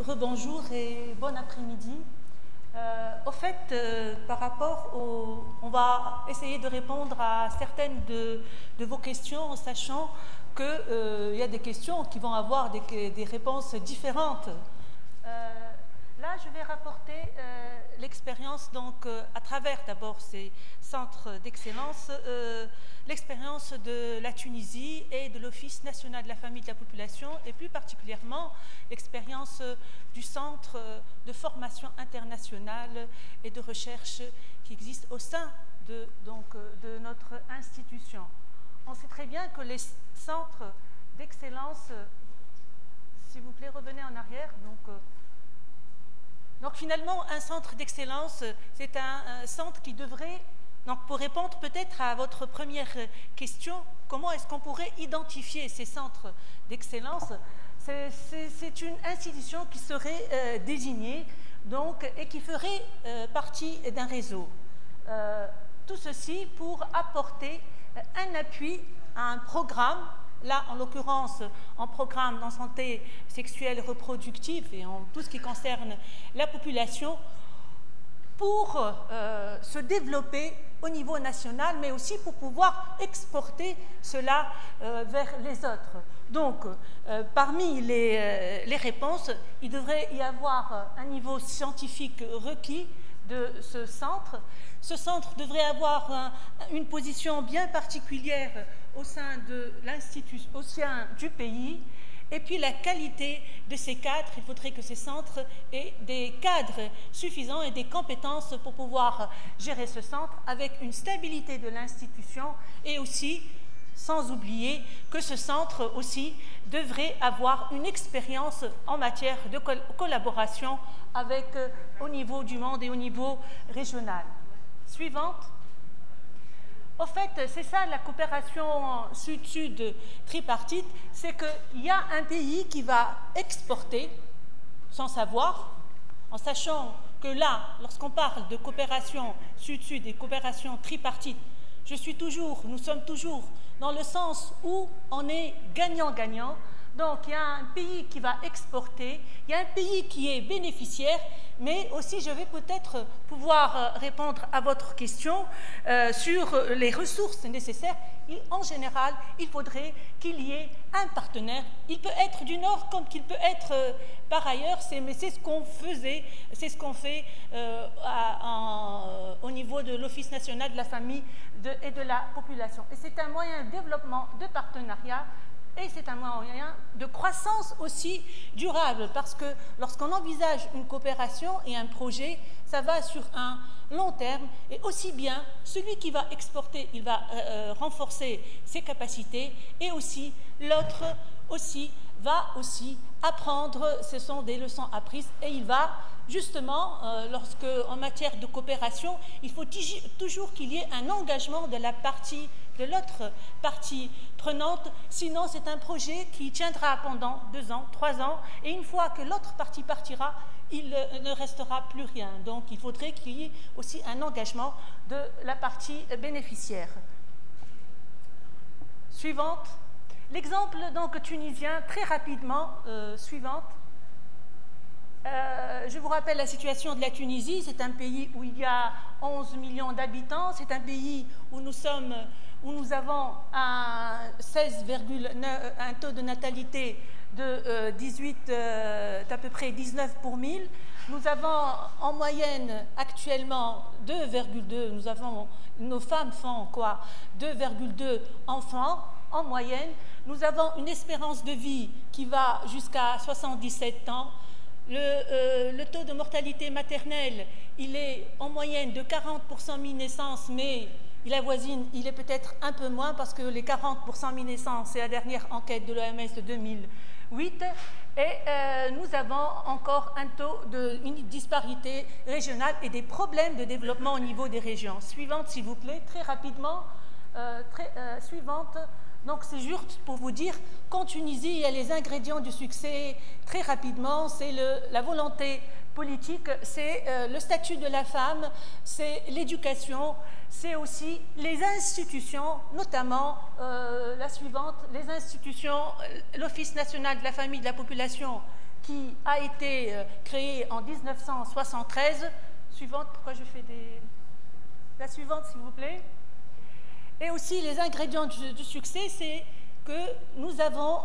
Rebonjour et bon après-midi. Au fait, par rapport au... On va essayer de répondre à certaines de vos questions en sachant qu'il y a des questions qui vont avoir des réponses différentes. Là, je vais rapporter l'expérience, donc, à travers d'abord ces centres d'excellence, l'expérience de la Tunisie et de l'Office national de la famille et de la population, et plus particulièrement l'expérience du centre de formation internationale et de recherche qui existe au sein de notre institution. On sait très bien que les centres d'excellence, s'il vous plaît, revenez en arrière. Donc finalement, un centre d'excellence, c'est un centre qui devrait, donc pour répondre peut-être à votre première question, comment est-ce qu'on pourrait identifier ces centres d'excellence? C'est une institution qui serait désignée donc, et qui ferait partie d'un réseau. Tout ceci pour apporter un appui à un programme, là en l'occurrence en programme en santé sexuelle et reproductive et en tout ce qui concerne la population, pour se développer au niveau national, mais aussi pour pouvoir exporter cela vers les autres. Donc, parmi les réponses, il devrait y avoir un niveau scientifique requis de ce centre. Ce centre devrait avoir une position bien particulière au sein de l'institution, au sein du pays. Et puis la qualité de ces cadres, il faudrait que ces centres aient des cadres suffisants et des compétences pour pouvoir gérer ce centre avec une stabilité de l'institution et aussi, sans oublier que ce centre aussi devrait avoir une expérience en matière de collaboration avec au niveau du monde et au niveau régional. Suivante. En fait, c'est ça la coopération sud-sud tripartite, c'est qu'il y a un pays qui va exporter sans savoir, en sachant que là, lorsqu'on parle de coopération sud-sud et coopération tripartite, nous sommes toujours dans le sens où on est gagnant-gagnant. Donc, il y a un pays qui va exporter, il y a un pays qui est bénéficiaire, mais aussi je vais peut-être pouvoir répondre à votre question sur les ressources nécessaires. En général, il faudrait qu'il y ait un partenaire. Il peut être du Nord comme qu'il peut être par ailleurs, mais c'est ce qu'on faisait, c'est ce qu'on fait au niveau de l'Office national de la famille et de la population. Et c'est un moyen de développement de partenariat. Et c'est un moyen de croissance aussi durable, parce que lorsqu'on envisage une coopération et un projet, ça va sur un long terme, et aussi bien celui qui va exporter, il va renforcer ses capacités, et aussi l'autre aussi va aussi apprendre, ce sont des leçons apprises, et il va justement, lorsque en matière de coopération, il faut toujours qu'il y ait un engagement de l'autre partie prenante, sinon c'est un projet qui tiendra pendant 2 ans, 3 ans, et une fois que l'autre partie partira, il ne restera plus rien. Donc il faudrait qu'il y ait aussi un engagement de la partie bénéficiaire. Suivante. L'exemple donc tunisien, très rapidement, suivante. Je vous rappelle la situation de la Tunisie. C'est un pays où il y a 11 millions d'habitants. C'est un pays où nous avons un taux de natalité de 18, à peu près 19 pour 1000. Nous avons en moyenne actuellement 2,2. Nos femmes font 2,2 enfants en moyenne. Nous avons une espérance de vie qui va jusqu'à 77 ans. Le taux de mortalité maternelle, il est en moyenne de 40% mi-naissance, mais il avoisine, il est peut-être un peu moins parce que les 40% mi-naissance, c'est la dernière enquête de l'OMS de 2008. Et nous avons encore une disparité régionale et des problèmes de développement au niveau des régions. Suivante, s'il vous plaît, très rapidement. Suivante. Donc c'est juste pour vous dire qu'en Tunisie, il y a les ingrédients du succès très rapidement, c'est la volonté politique, c'est le statut de la femme, c'est l'éducation, c'est aussi les institutions, notamment la suivante, les institutions, l'Office national de la famille et de la population qui a été créé en 1973. Suivante, pourquoi je fais des... La suivante, s'il vous plaît. Et aussi, les ingrédients du succès, c'est que nous avons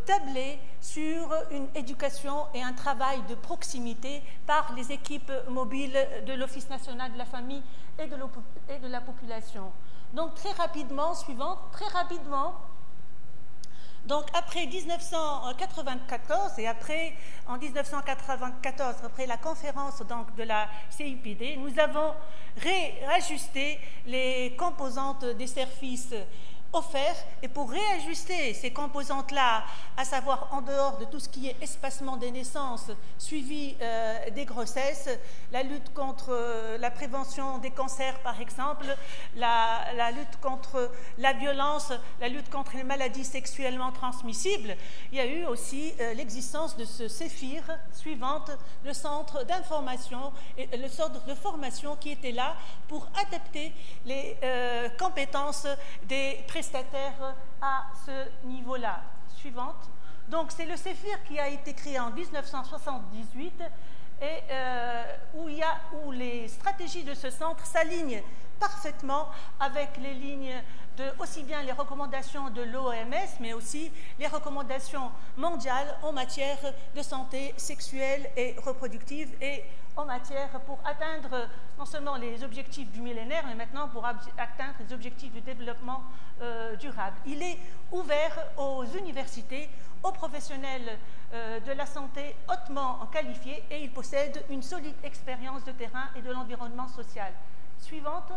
tablé sur une éducation et un travail de proximité par les équipes mobiles de l'Office national de la famille et de la population. Donc, très rapidement, suivante, très rapidement, donc après 1994 et après, en 1994, après la conférence donc, de la CIPD, nous avons réajusté les composantes des services offerts, et pour réajuster ces composantes-là, à savoir en dehors de tout ce qui est espacement des naissances, suivi des grossesses, la lutte contre la prévention des cancers par exemple, la lutte contre la violence, la lutte contre les maladies sexuellement transmissibles, il y a eu aussi l'existence de ce CEFIR, suivante, le centre d'information et le centre de formation qui était là pour adapter les compétences des prestataires à ce niveau-là. Suivante. Donc, c'est le CEFIR qui a été créé en 1978 et où les stratégies de ce centre s'alignent parfaitement avec les lignes de aussi bien les recommandations de l'OMS, mais aussi les recommandations mondiales en matière de santé sexuelle et reproductive et en matière pour atteindre non seulement les objectifs du millénaire, mais maintenant pour atteindre les objectifs du développement durable. Il est ouvert aux universités, aux professionnels de la santé hautement qualifiés et il possède une solide expérience de terrain et de l'environnement social. Suivante.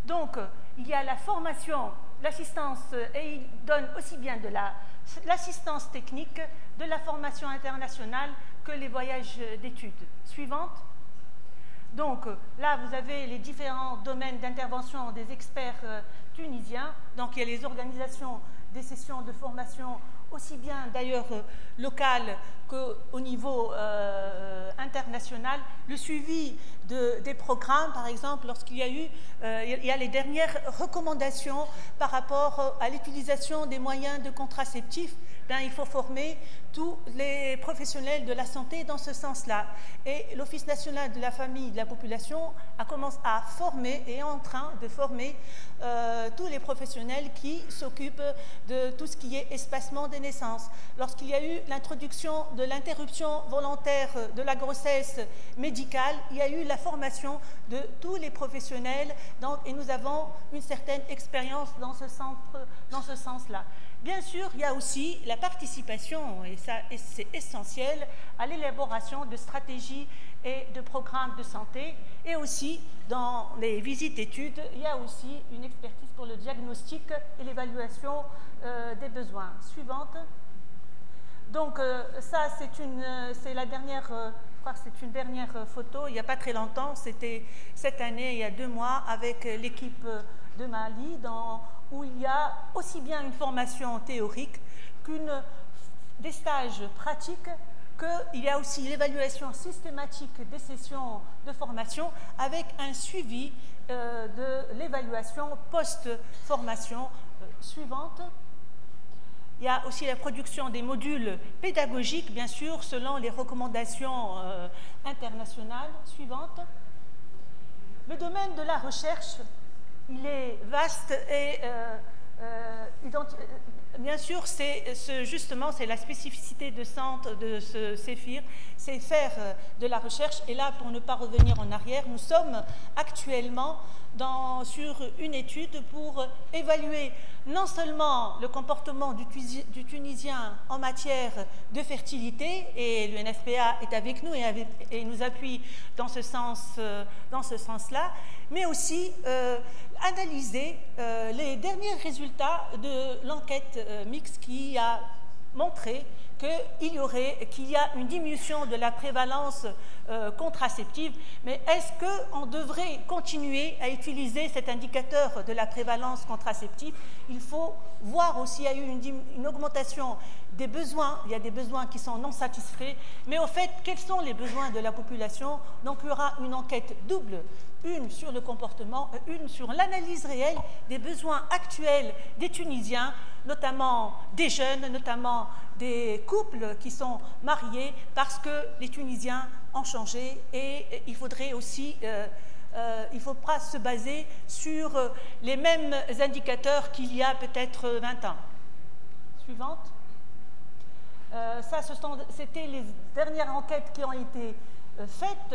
Donc, il y a la formation, l'assistance, et il donne aussi bien de l'assistance technique, de la formation internationale que les voyages d'études. Suivante. Donc, là, vous avez les différents domaines d'intervention des experts tunisiens. Donc, il y a les organisations des sessions de formation, aussi bien d'ailleurs locales qu'au niveau international. Le suivi des programmes, par exemple, lorsqu'il y a eu il y a les dernières recommandations par rapport à l'utilisation des moyens de contraceptifs. Il faut former tous les professionnels de la santé dans ce sens-là. Et l'Office national de la famille et de la population a commencé à former et est en train de former tous les professionnels qui s'occupent de tout ce qui est espacement des naissances. Lorsqu'il y a eu l'introduction de l'interruption volontaire de la grossesse médicale, il y a eu la formation de tous les professionnels et nous avons une certaine expérience dans ce sens-là. Bien sûr, il y a aussi la participation, et c'est essentiel, à l'élaboration de stratégies et de programmes de santé. Et aussi, dans les visites études, il y a aussi une expertise pour le diagnostic et l'évaluation des besoins. Suivante. Donc, ça, c'est la dernière... je crois que c'est une dernière photo, il n'y a pas très longtemps, c'était cette année, il y a 2 mois, avec l'équipe de Mali, où il y a aussi bien une formation théorique des stages pratiques, qu'il y a aussi l'évaluation systématique des sessions de formation avec un suivi de l'évaluation post-formation suivante. Il y a aussi la production des modules pédagogiques, bien sûr, selon les recommandations internationales. Suivante. Le domaine de la recherche, il est vaste et bien sûr, justement, c'est la spécificité de ce CEFIR, c'est faire de la recherche. Et là, pour ne pas revenir en arrière, nous sommes actuellement sur une étude pour évaluer non seulement le comportement du Tunisien en matière de fertilité, et le NFPA est avec nous et nous appuie dans ce sens-là, mais aussi analyser les derniers résultats de l'enquête mixte qui a montré qu'il y a une diminution de la prévalence contraceptive, mais est-ce qu'on devrait continuer à utiliser cet indicateur de la prévalence contraceptive? Il faut voir aussi, il y a eu une augmentation des besoins, il y a des besoins qui sont non satisfaits, mais au fait, quels sont les besoins de la population? Donc il y aura une enquête double, une sur le comportement, une sur l'analyse réelle des besoins actuels des Tunisiens notamment des jeunes, notamment des couples qui sont mariés, parce que les Tunisiens ont changé et il faudrait aussi, il ne faut pas se baser sur les mêmes indicateurs qu'il y a peut-être 20 ans. Suivante. Ça, c'était les dernières enquêtes qui ont été faites.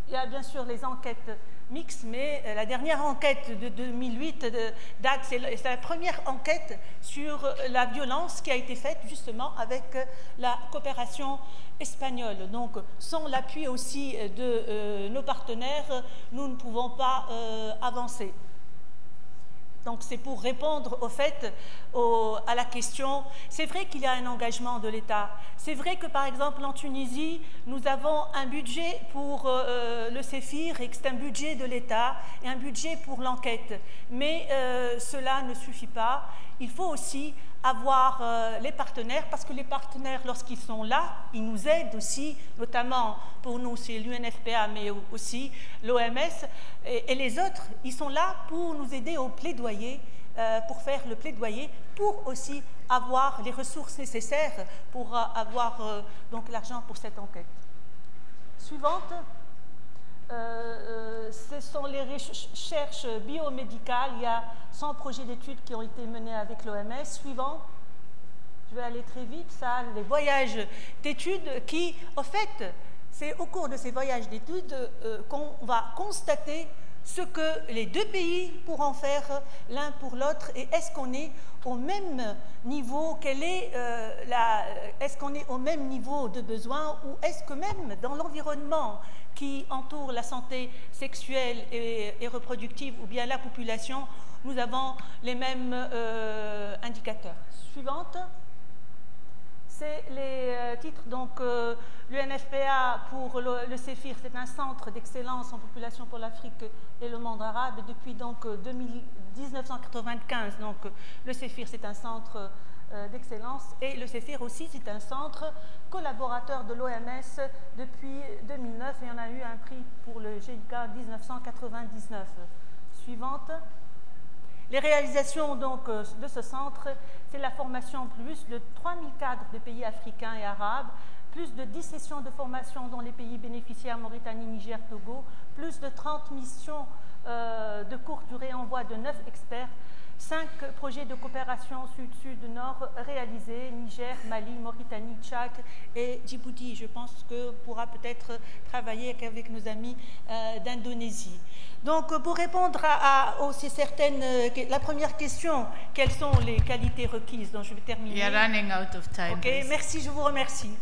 Il y a bien sûr les enquêtes mixtes, mais la dernière enquête de 2008 date, c'est la première enquête sur la violence qui a été faite justement avec la coopération espagnole. Donc, sans l'appui aussi de nos partenaires, nous ne pouvons pas avancer. Donc, c'est pour répondre au fait à la question. C'est vrai qu'il y a un engagement de l'État. C'est vrai que, par exemple, en Tunisie, nous avons un budget pour le CEFIR et que c'est un budget de l'État et un budget pour l'enquête. Mais cela ne suffit pas. Il faut aussi avoir les partenaires, parce que les partenaires, lorsqu'ils sont là, ils nous aident aussi, notamment pour nous, c'est l'UNFPA, mais aussi l'OMS et les autres, ils sont là pour nous aider au plaidoyer, pour faire le plaidoyer, pour aussi avoir les ressources nécessaires pour avoir donc l'argent pour cette enquête. Suivante. Ce sont les recherches biomédicales. Il y a 100 projets d'études qui ont été menés avec l'OMS. Suivant, je vais aller très vite, ça, les voyages d'études qui, en fait, c'est au cours de ces voyages d'études qu'on va constater ce que les deux pays pourront faire l'un pour l'autre et est-ce qu'on est au même niveau, est-ce qu'on est au même niveau de besoin ou est-ce que même dans l'environnement qui entoure la santé sexuelle et reproductive ou bien la population, nous avons les mêmes indicateurs. Suivante. C'est les titres, donc l'UNFPA pour le CEFIR, c'est un centre d'excellence en population pour l'Afrique et le monde arabe. Et depuis donc 1995, donc le CEFIR c'est un centre d'excellence et le CEFIR aussi c'est un centre collaborateur de l'OMS depuis 2009 et on a eu un prix pour le GIK 1999. Suivante. Les réalisations donc de ce centre, c'est la formation plus de 3000 cadres de pays africains et arabes, plus de 10 sessions de formation dans les pays bénéficiaires Mauritanie, Niger, Togo, plus de 30 missions de courte durée en voie de 9 experts, 5 projets de coopération sud-sud-nord réalisés, Niger, Mali, Mauritanie, Tchad et Djibouti. Je pense qu'on pourra peut-être travailler avec nos amis d'Indonésie. Donc, pour répondre à aussi certaines... la première question, quelles sont les qualités requises? Donc, je vais terminer. We are running out of time. Ok, merci, je vous remercie.